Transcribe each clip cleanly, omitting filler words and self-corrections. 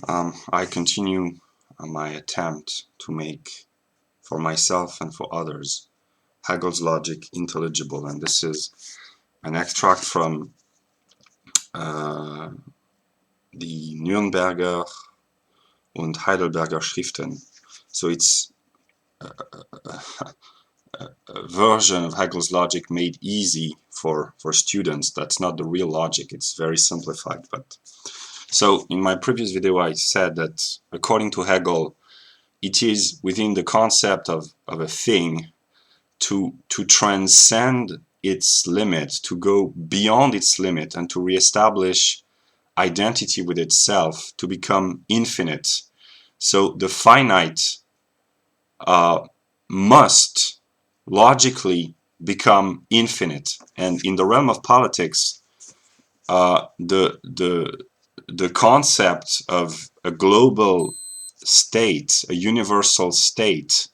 I continue my attempt to make, for myself and for others, Hegel's logic intelligible, and this is an extract from the Nürnberger und Heidelberger Schriften. So it's a version of Hegel's logic made easy for students. That's not the real logic, it's very simplified. But so in my previous video I said that according to Hegel, it is within the concept of a thing to transcend its limit, to go beyond its limit, and to reestablish identity with itself, to become infinite. So the finite must logically become infinite, and in the realm of politics, the concept of a global state, a universal state,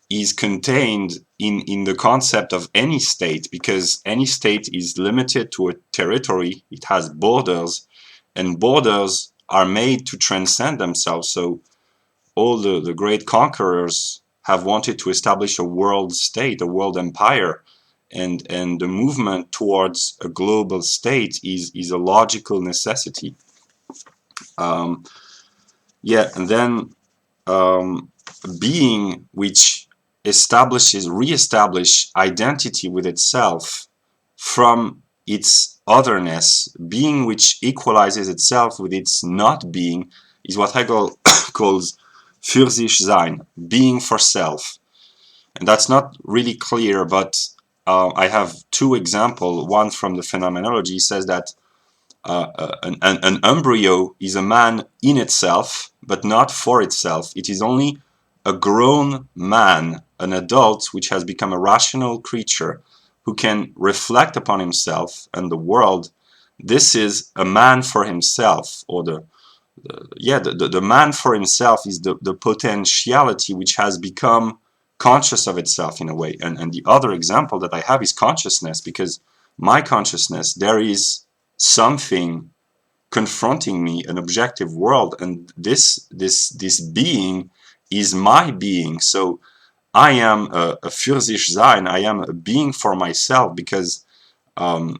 is contained in the concept of any state, because any state is limited to a territory, it has borders, and borders are made to transcend themselves. So all the great conquerors have wanted to establish a world state, a world empire, and the movement towards a global state is a logical necessity. Yeah, and then being which reestablish identity with itself from its otherness, being which equalizes itself with its not being, is what Hegel calls für sich sein, being for self. And that's not really clear, but I have two examples. One from the phenomenology says that an embryo is a man in itself, but not for itself. It is only a grown man, an adult, which has become a rational creature who can reflect upon himself and the world. This is a man for himself, or the man for himself is the potentiality which has become conscious of itself in a way. And the other example that I have is consciousness, because my consciousness, there is something confronting me, an objective world, and this being is my being. So I am a für sich sein, I am a being for myself, because I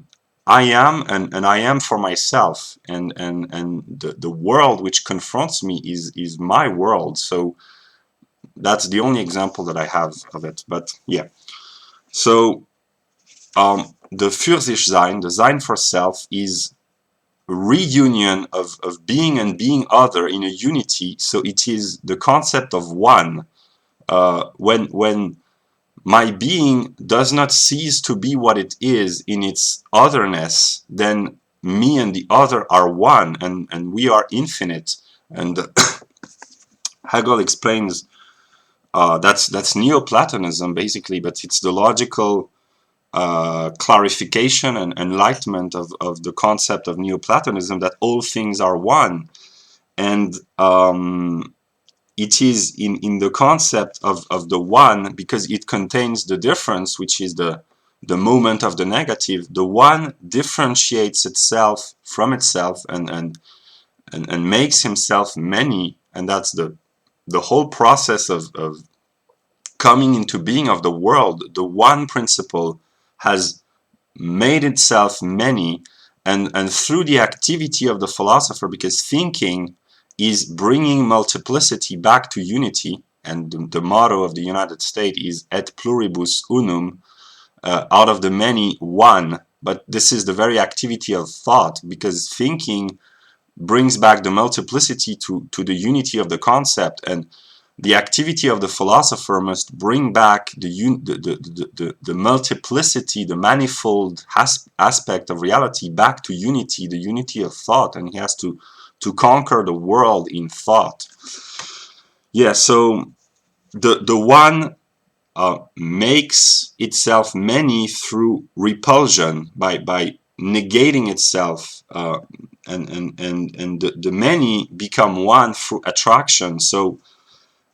am and I am for myself, and the world which confronts me is my world. So that's the only example that I have of it. But yeah, so the für sich sein, the sein for self, is reunion of being and being other in a unity. So it is the concept of one. When my being does not cease to be what it is in its otherness, then me and the other are one, and we are infinite. And Hegel explains that's Neoplatonism basically, but it's the logical clarification and enlightenment of the concept of Neoplatonism, that all things are one. And it is in the concept of the one, because it contains the difference, which is the moment of the negative. The one differentiates itself from itself and makes himself many, and that's the whole process of coming into being of the world. The one principle has made itself many, and through the activity of the philosopher, because thinking is bringing multiplicity back to unity, and the motto of the United States is et pluribus unum, out of the many one. But this is the very activity of thought, because thinking brings back the multiplicity to the unity of the concept, and the activity of the philosopher must bring back the multiplicity, the manifold aspect of reality back to unity, the unity of thought, and he has to conquer the world in thought. Yeah, so the one makes itself many through repulsion, by negating itself, and the many become one through attraction. So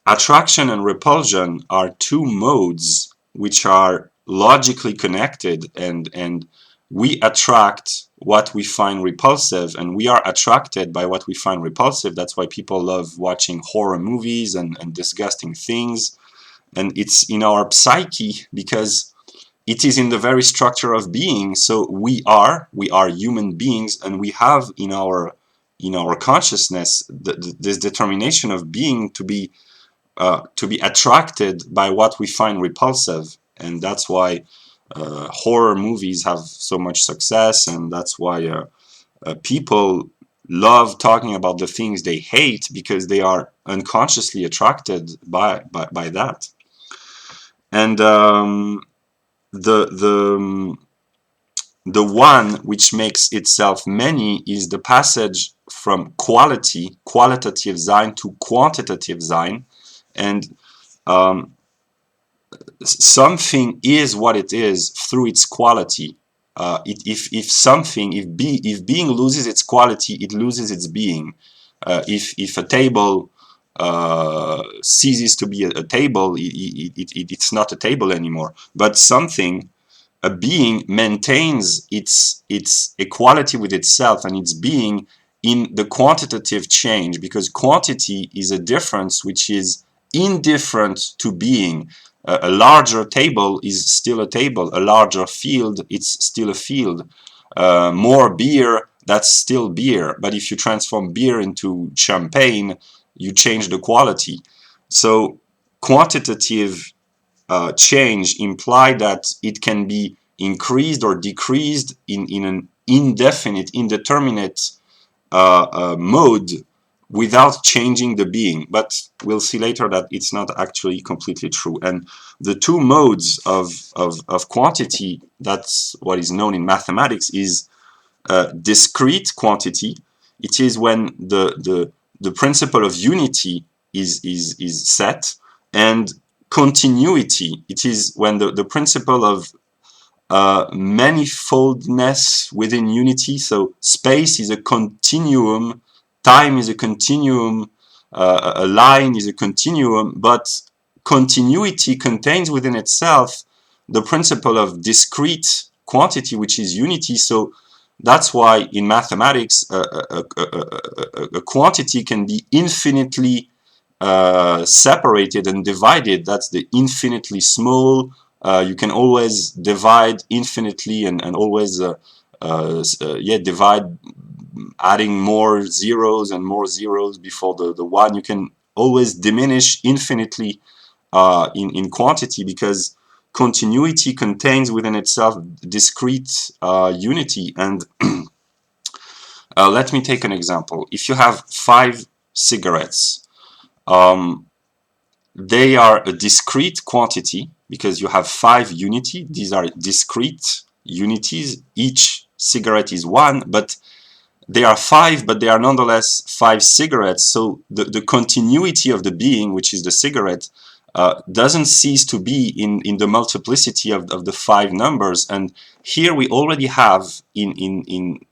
attraction and repulsion are two modes which are logically connected, and we attract what we find repulsive, and we are attracted by what we find repulsive. That's why people love watching horror movies and disgusting things. And it's in our psyche because it is in the very structure of being. So we are human beings, and we have in our consciousness this determination of being to be attracted by what we find repulsive. And that's why horror movies have so much success, and that's why people love talking about the things they hate, because they are unconsciously attracted by that. And the one which makes itself many is the passage from qualitative sein, to quantitative sein. And something is what it is through its quality. If being loses its quality, it loses its being. If a table ceases to be a table, it's not a table anymore. But something, a being, maintains its equality with itself and its being in the quantitative change, because quantity is a difference which is indifferent to being. A larger table is still a table. A larger field, it's still a field. More beer, that's still beer. But if you transform beer into champagne, you change the quality. So quantitative change imply that it can be increased or decreased in an indeterminate mode without changing the being. But we'll see later that it's not actually completely true. And the two modes of quantity, that's what is known in mathematics, is discrete quantity. It is when the principle of unity is set, and continuity. It is when the principle of manifoldness within unity. So space is a continuum, time is a continuum, a line is a continuum, but continuity contains within itself the principle of discrete quantity, which is unity. So that's why in mathematics a quantity can be infinitely separated and divided. That's the infinitely small. You can always divide infinitely and always divide, adding more zeros and more zeros before the one. You can always diminish infinitely in quantity, because continuity contains within itself discrete unity. And let me take an example. If you have 5 cigarettes, they are a discrete quantity because you have 5 unity. These are discrete unities. Each cigarette is 1, but they are 5, but they are nonetheless 5 cigarettes. So the continuity of the being, which is the cigarette, doesn't cease to be in the multiplicity of the 5 numbers. And here we already have in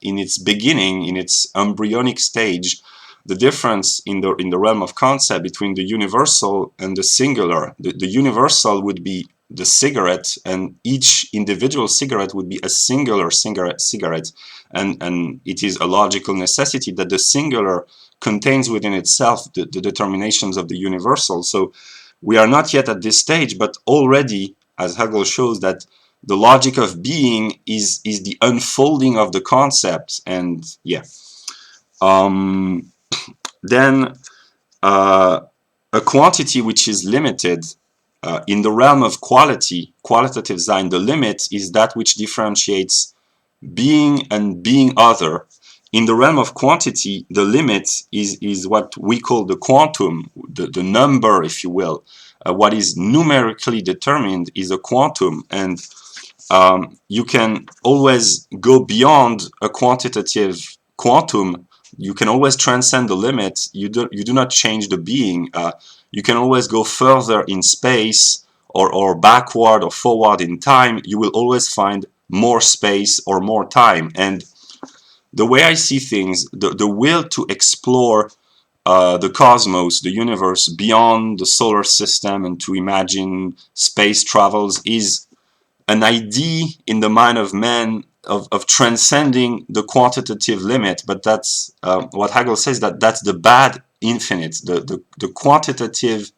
its beginning, in its embryonic stage, the difference in the realm of concept between the universal and the singular. The universal would be the cigarette, and each individual cigarette would be a singular cigarette. And it is a logical necessity that the singular contains within itself the determinations of the universal. So we are not yet at this stage, but already, as Hegel shows, that the logic of being is the unfolding of the concept. And yeah. Then a quantity which is limited, in the realm of qualitative sein, the limit is that which differentiates being and being other. In the realm of quantity, the limit is what we call the quantum, the number, if you will. What is numerically determined is a quantum, and you can always go beyond a quantitative quantum. You can always transcend the limit. You do not change the being. You can always go further in space, or backward or forward in time. You will always find more space or more time. And the way I see things, the will to explore the cosmos, the universe, beyond the solar system, and to imagine space travels, is an idea in the mind of man of transcending the quantitative limit, but that's what Hegel says, that that's the bad infinite, the quantitative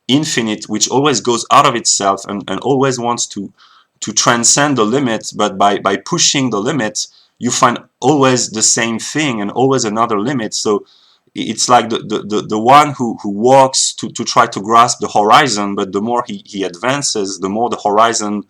infinite, which always goes out of itself and always wants to transcend the limit, but by pushing the limit, you find always the same thing and always another limit. So it's like the one who walks to try to grasp the horizon, but the more he advances, the more the horizon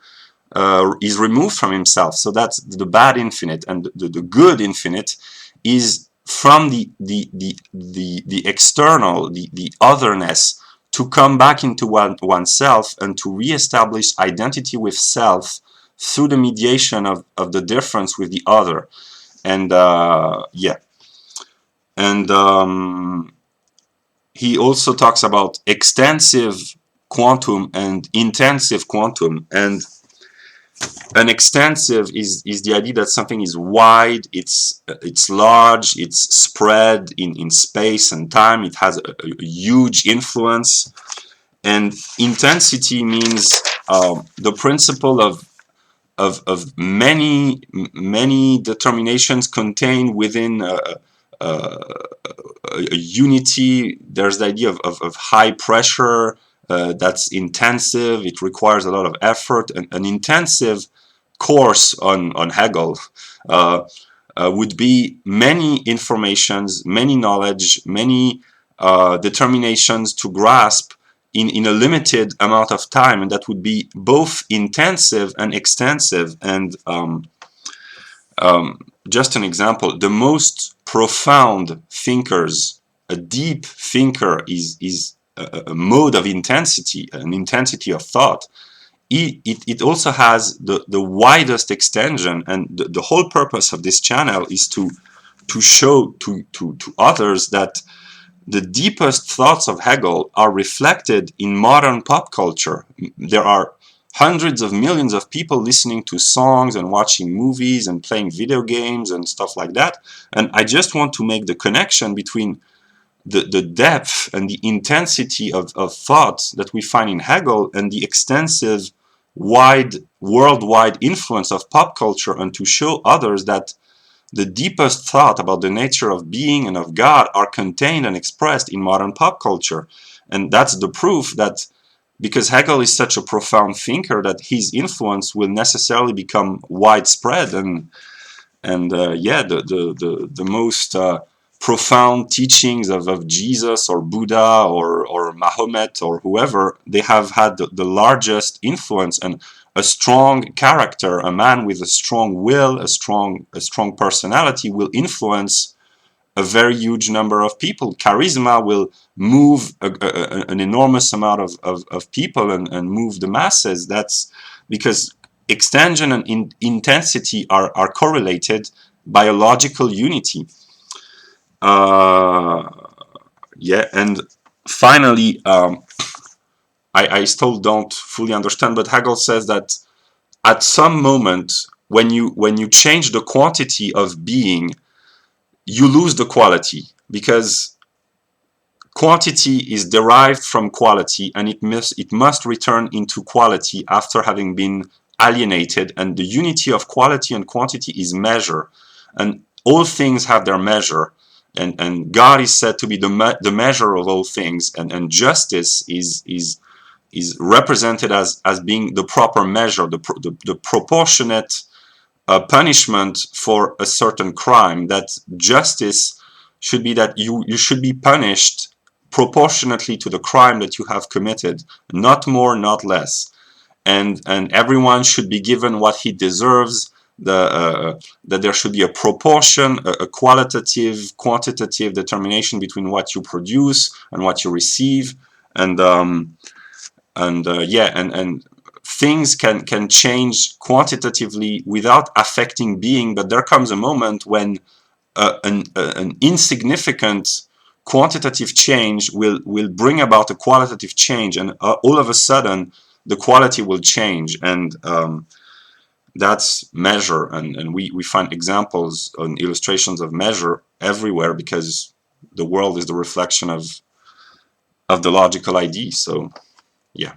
is removed from himself. So that's the bad infinite, and the good infinite is from the external, the otherness, to come back into oneself and to reestablish identity with self through the mediation of the difference with the other. And yeah, and he also talks about extensive quantum and intensive quantum. And an extensive is the idea that something is wide, it's large, it's spread in space and time, it has a huge influence. And intensity means the principle of many determinations contained within a unity. There's the idea of high pressure that's intensive. It requires a lot of effort. An intensive course on Hegel would be many informations, many knowledge, many determinations to grasp in a limited amount of time, and that would be both intensive and extensive. And just an example, the most profound thinkers, a deep thinker is a mode of intensity, an intensity of thought. It also has the widest extension, and the whole purpose of this channel is to show to others that the deepest thoughts of Hegel are reflected in modern pop culture. There are hundreds of millions of people listening to songs and watching movies and playing video games and stuff like that. And I just want to make the connection between the depth and the intensity of thought that we find in Hegel and the extensive, worldwide influence of pop culture, and to show others that the deepest thought about the nature of being and of God are contained and expressed in modern pop culture. And that's the proof that because Hegel is such a profound thinker, that his influence will necessarily become widespread. And yeah, the most profound teachings of Jesus or Buddha or Mahomet or whoever, they have had the largest influence. And a strong character, a man with a strong will, a strong personality will influence a very huge number of people. Charisma will move an enormous amount of people and move the masses. That's because extension and intensity are correlated by a logical unity. Yeah, and finally, I still don't fully understand, but Hegel says that at some moment, when you change the quantity of being, you lose the quality, because quantity is derived from quality, and it must return into quality after having been alienated. And the unity of quality and quantity is measure, and all things have their measure, and God is said to be the measure of all things, and justice is represented as being the proper measure, the proportionate punishment for a certain crime. That justice should be that you should be punished proportionately to the crime that you have committed, not more, not less. And everyone should be given what he deserves. That there should be a proportion, a qualitative, quantitative determination between what you produce and what you receive. And yeah, and things can change quantitatively without affecting being, but there comes a moment when an insignificant quantitative change will bring about a qualitative change, and all of a sudden the quality will change. And that's measure, and we find examples and illustrations of measure everywhere, because the world is the reflection of the logical ID. So yeah.